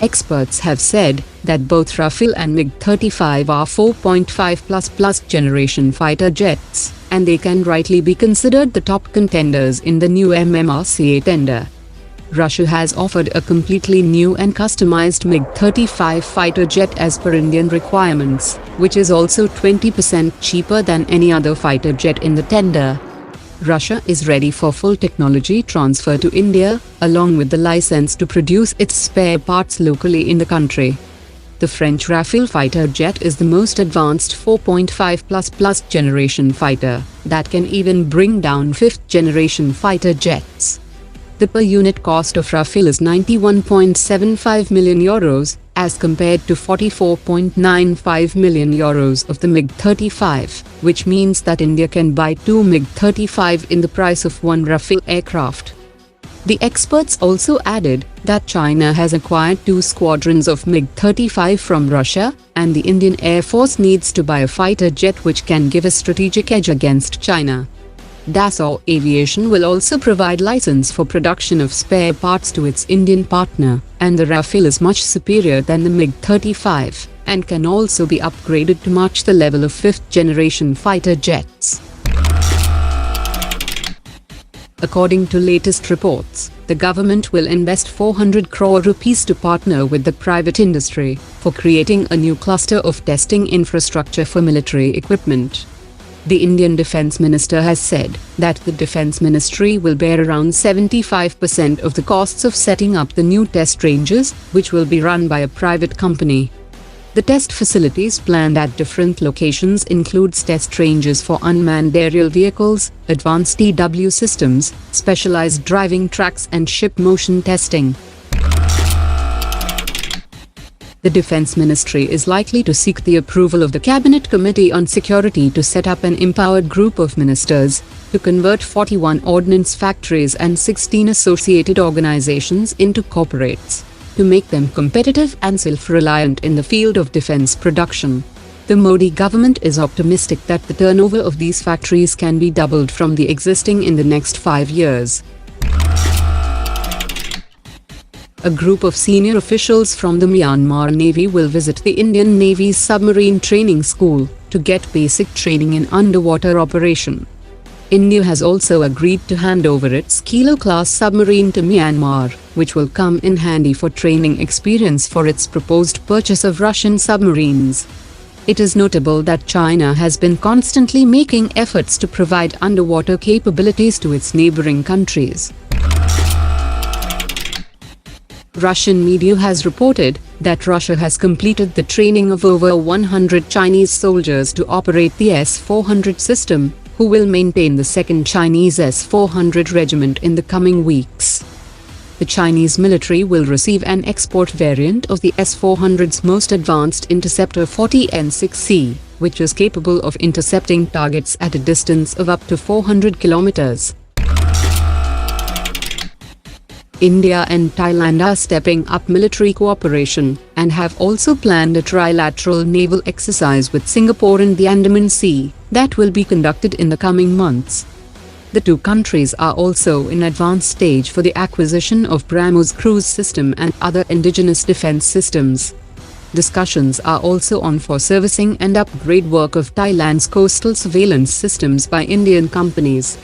Experts have said that both Rafale and Mig-35 are 4.5+ generation fighter jets, and they can rightly be considered the top contenders in the new MMRCA tender. Russia has offered a completely new and customized Mig-35 fighter jet as per Indian requirements, which is also 20% cheaper than any other fighter jet in the tender. Russia is ready for full technology transfer to India, along with the license to produce its spare parts locally in the country. The French Rafale fighter jet is the most advanced 4.5+ generation fighter that can even bring down 5th generation fighter jets. The per unit cost of Rafale is €91.75 million, as compared to €44.95 million of the Mig-35, which means that India can buy 2 Mig-35 in the price of one Rafale aircraft. The experts also added that China has acquired 2 squadrons of Mig-35 from Russia, and the Indian Air Force needs to buy a fighter jet which can give a strategic edge against China. Dassault Aviation will also provide license for production of spare parts to its Indian partner, and the Rafale is much superior than the Mig-35, and can also be upgraded to match the level of 5th generation fighter jets. According to latest reports, the government will invest 400 crore rupees to partner with the private industry for creating a new cluster of testing infrastructure for military equipment. The Indian Defence Minister has said that the Defence Ministry will bear around 75% of the costs of setting up the new test ranges, which will be run by a private company. The test facilities planned at different locations includes test ranges for unmanned aerial vehicles, advanced EW systems, specialized driving tracks and ship motion testing. The Defence Ministry is likely to seek the approval of the Cabinet Committee on Security to set up an empowered group of ministers to convert 41 Ordnance Factories and 16 associated organizations into corporates, to make them competitive and self-reliant in the field of defence production. The Modi government is optimistic that the turnover of these factories can be doubled from the existing in the next 5 years. A group of senior officials from the Myanmar Navy will visit the Indian Navy's submarine training school to get basic training in underwater operation. India has also agreed to hand over its Kilo-class submarine to Myanmar, which will come in handy for training experience for its proposed purchase of Russian submarines. It is notable that China has been constantly making efforts to provide underwater capabilities to its neighboring countries. Russian media has reported that Russia has completed the training of over 100 Chinese soldiers to operate the S400 system, who will maintain the second Chinese S400 regiment in the coming weeks. The Chinese military will receive an export variant of the S400's most advanced interceptor 40N6C, which is capable of intercepting targets at a distance of up to 400 kilometers. India and Thailand are stepping up military cooperation and have also planned a trilateral naval exercise with Singapore in the Andaman Sea that will be conducted in the coming months. The two countries are also in advanced stage for the acquisition of BrahMos cruise system and other indigenous defense systems. Discussions are also on for servicing and upgrade work of Thailand's coastal surveillance systems by Indian companies.